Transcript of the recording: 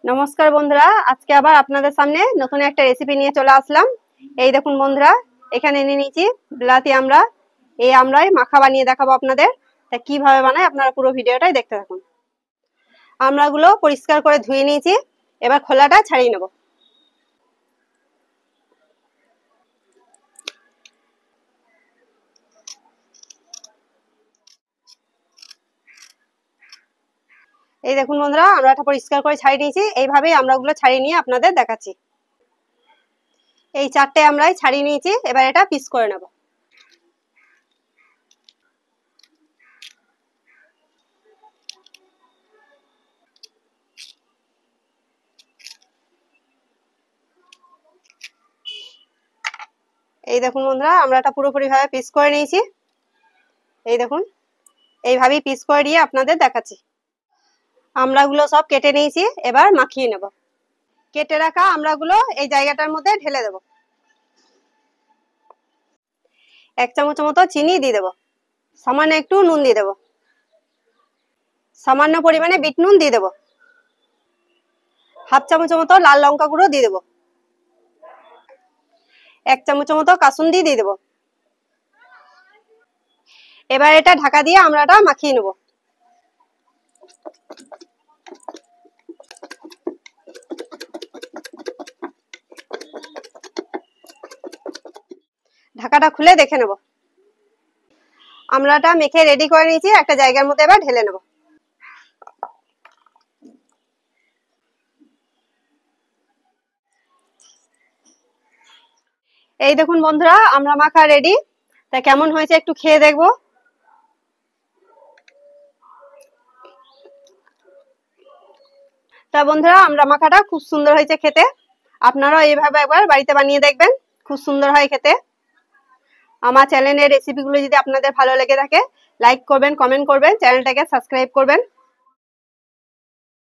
নমস্কার বন্ধুরা, আজকে আবার আপনাদের সামনে নতুন একটা রেসিপি নিয়ে চলে আসলাম। এই দেখুন বন্ধুরা, এখানে নিয়ে নিয়েছি বিলাতি আমড়া। এই আমড়ায় মাখা বানিয়ে দেখাবো আপনাদের। তা কিভাবে বানায় আপনারা পুরো ভিডিওটাই দেখতে থাকুন। আমড়াগুলো পরিষ্কার করে ধুয়ে নিয়েছি, এবার খোলাটা ছাড়িয়ে নেব। এই দেখুন বন্ধুরা, আমড়াটা পরিষ্কার করে ছাড়িয়ে নিয়েছি। এইভাবেই আমড়াগুলো ছাড়িয়ে নিয়ে আপনাদের দেখাচ্ছি। এই 4টে আমড়াই ছাড়িয়ে নিয়েছি, এবার এটা পিস করে নেব। এই দেখুন বন্ধুরা, আমড়াটা পুরোপুরি ভাবে পিস করে নিয়েছি। এই দেখুন, এইভাবেই পিস করে নিয়ে আপনাদের দেখাচ্ছি। আমড়াগুলো সব কেটে নিয়েছি, এবার মাখিয়ে নেব। কেটে রাখা আমড়াগুলো এই জায়গাটার মধ্যে ঢেলে দেব। 1 চামচ মতো চিনি দিয়ে দেব। সামান্য একটু নুন দিয়ে দেব। সামান্য পরিমাণে বিট নুন দিয়ে দেব। 1/2 চামচ মতো লাল লঙ্কা গুঁড়ো দিয়ে দেব। 1 চামচ মতো কাসুন্দি দিয়ে দেব। এবার এটা ঢাকা দিয়ে আমড়াটা মাখিয়ে নেব। ঢাকাটা খুলে দেখে নেব। আমড়াটা মেখে রেডি করে নিয়েছি, একটা জায়গার মধ্যে এবার ঢেলে নেব। এই দেখুন বন্ধুরা, আমড়া মাখা রেডি। তা কেমন হয়েছে একটু খেয়ে দেখবো। তা বন্ধুরা, আমড়া মাখাটা খুব সুন্দর হয়েছে খেতে। আপনারাও এইভাবে একবার বাড়িতে বানিয়ে দেখবেন, খুব সুন্দর হয় খেতে। আমার চ্যানেলের রেসিপিগুলো যদি আপনাদের ভালো লেগে থাকে, লাইক করবেন, কমেন্ট করবেন, চ্যানেলটাকে সাবস্ক্রাইব করবেন।